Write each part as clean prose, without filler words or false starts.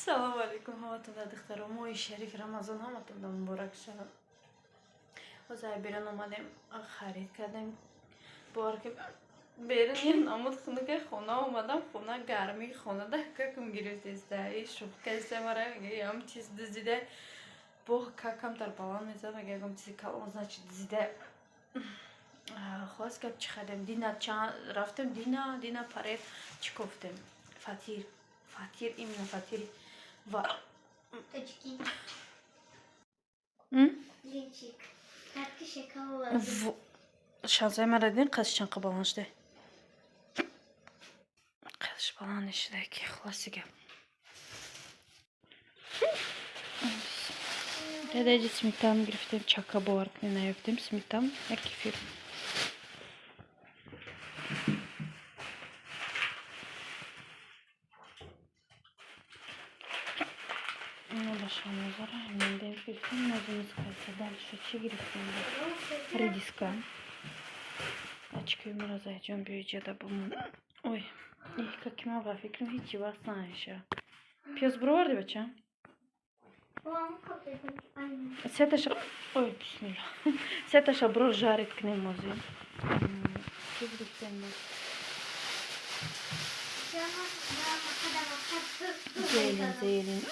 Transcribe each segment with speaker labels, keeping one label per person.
Speaker 1: салом алейкум ҳаматона духтаро, моҳи шариф рамазон ҳаматона муборак шавад. ҳозир берун омадем, харид кардем. Боварки берун як намуд хунука хона омадам, хона гарми хонада какам гирифтеста. И шубкаста мара мега ям чиз дизида. Бо какам тар балан меза мега ям чизи калон значит дизида. Хулас гап чӣ хардем? Дина рафтем, Дина паред чӣ гуфтем? Фатир именно фатир ва
Speaker 2: Точки. Блинчик. Катки шоколад.
Speaker 1: шанзай марадин қасшан қабаланшде. Қасш баланшде ки хуласига. Дадайди сметану гирифтем, чака боваркни наёфтем, сметану, як кефир. Шамозара мендем гирифтем, назимиз кайса. Дальше чӣ гирифтем? Редиска. Очки миразайҷон биёҷада бумон. Ой, как ма ба фикрам ҳичи вақт наиша. Пиёз буроварди бача? Сеташа, ой, бисмилла. Сеташа буро жарит кунем мози. Чӣ гирифтем? Зелень.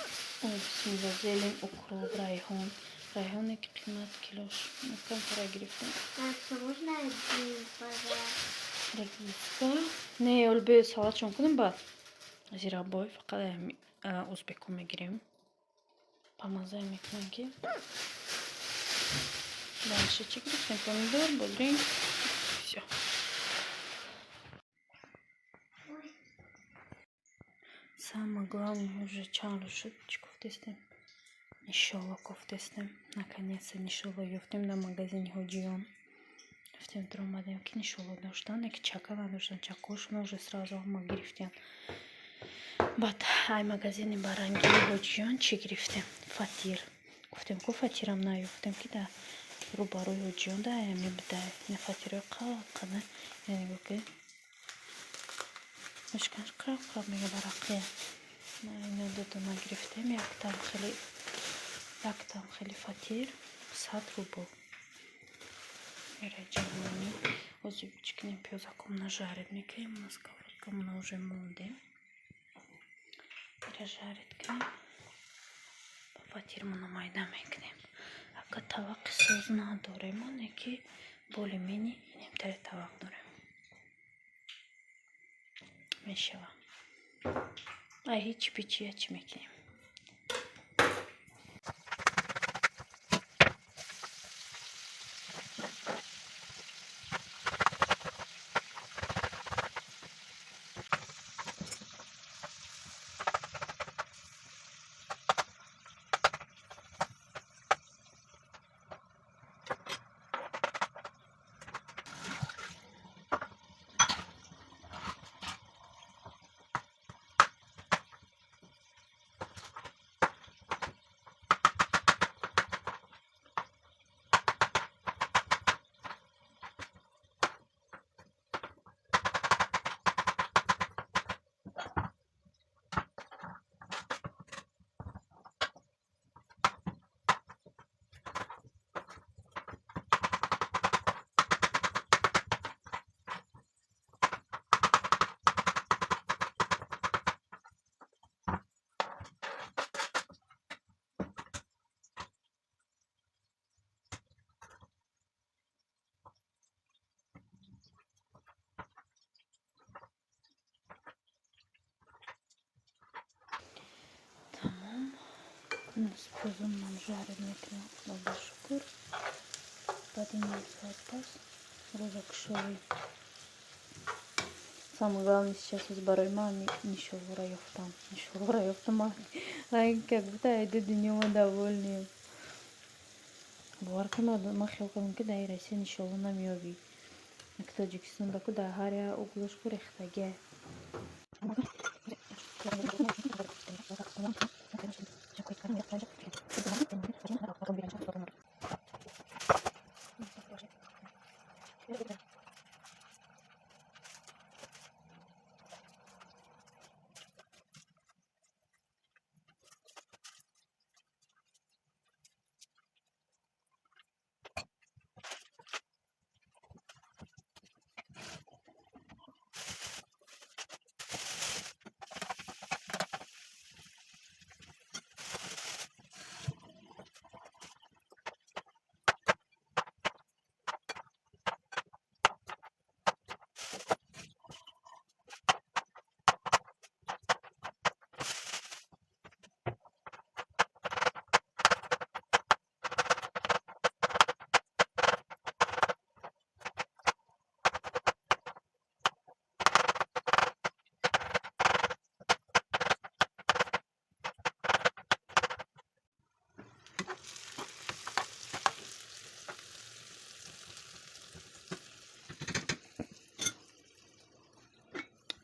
Speaker 1: Ой, бисмилла, зелень, укроп, райхон. Райхон ки қимат килош. Накам пара гирифтем.
Speaker 2: Можно
Speaker 1: редиска. Не, олбе салатшон кунем баъд. Зирабой фақат узбеку мегирем. Помазай мекунем ки. Дальше чӣ гирифтем? Помидор, бодринг. Всё. Самое главное уже чаро шуд. Чӣ гуфтестем? Иншолло гуфтестем. Наконец-то иншолло ёфтем дар магазини ҳоҷиён. Ёфтем тро омадем ки иншолло доштан, ки чака надоштан, чакошон уже сразу ҳама гирифтем. Баъд ай магазини баранги ҳоҷиён чӣ гирифтем? Фатир. Гуфтем ку фатирам наёфтем ки да рӯбарои ҳоҷиён да ями бидай. Не фатирои қана. Яни ки мешканш қап мега барақия. Ино дутона гирифтем, яктам хели фатир 100 рубл. Ираҷамони озиб чикнем пиёзаком нажарит мекунем, на сковородкамона уже мондем. Жарит кунем. Фатирмона майда мекунем. Агар таваққи соз надорем, оне ки болемени немтари тавақ дорем. Мешава. Ай ҳичи пичи ячи мекунем. Спозум нам жарим мекунем, Аллоҳу шукр. Баъд ин пас роза кушовӣ. Самое главное сейчас барои ман нишонро ёфтам. Ай как будто айда дунёма довольнем. Бовар кунед, ман хиёл кардам ки дар Россия нишонро намеёбӣ. Як Тоҷикистон даку дар ҳар як углушку рехтагия.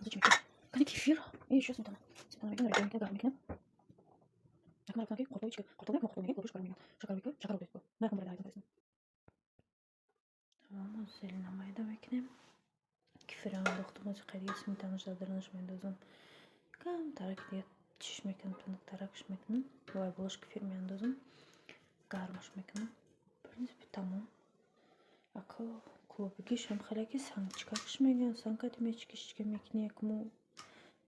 Speaker 1: Зачем кефир? Кәне кефир и еще сметана. Сметана мекен, регенке, гармекне. Акмар акнаки, кортовички, кортовик, но кортовик, лопуш, кармекен. Шакарвик, шакарвик. Мәкән бер дайдан тайсын. Tamam, üzerine mayda bekle. Kefir anı doktumuz qariye smetana жадырыныш мендозum. Кам тарак диет чишмекен, пинок тарак шмекне. Вай булыш кефир мендозум. Гармаш мекне. В принципе, tamam. Ако клубики шам халяки санчка кшмеген, санка тимечки шичке мекне кому.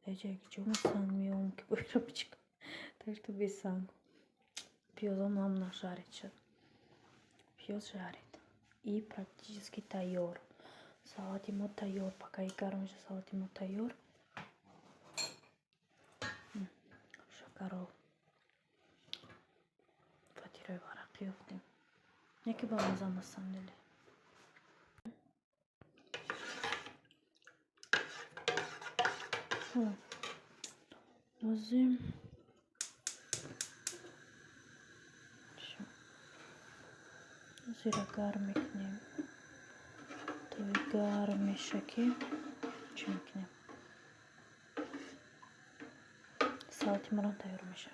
Speaker 1: Дайджаки чому санмион кипойрапчик. Так что без сан. Пьёзом нам нажарит сейчас. Пьёз жарит. И практически тайор. Салат ему тайор. Пока и гарм же салат ему тайор. Шакарол. Потирай варак ёптым. Яки ба маза на самом деле. Возим. Зира гармикнем. Той гармишаки. Чумкнем. Салат ему тайор меша.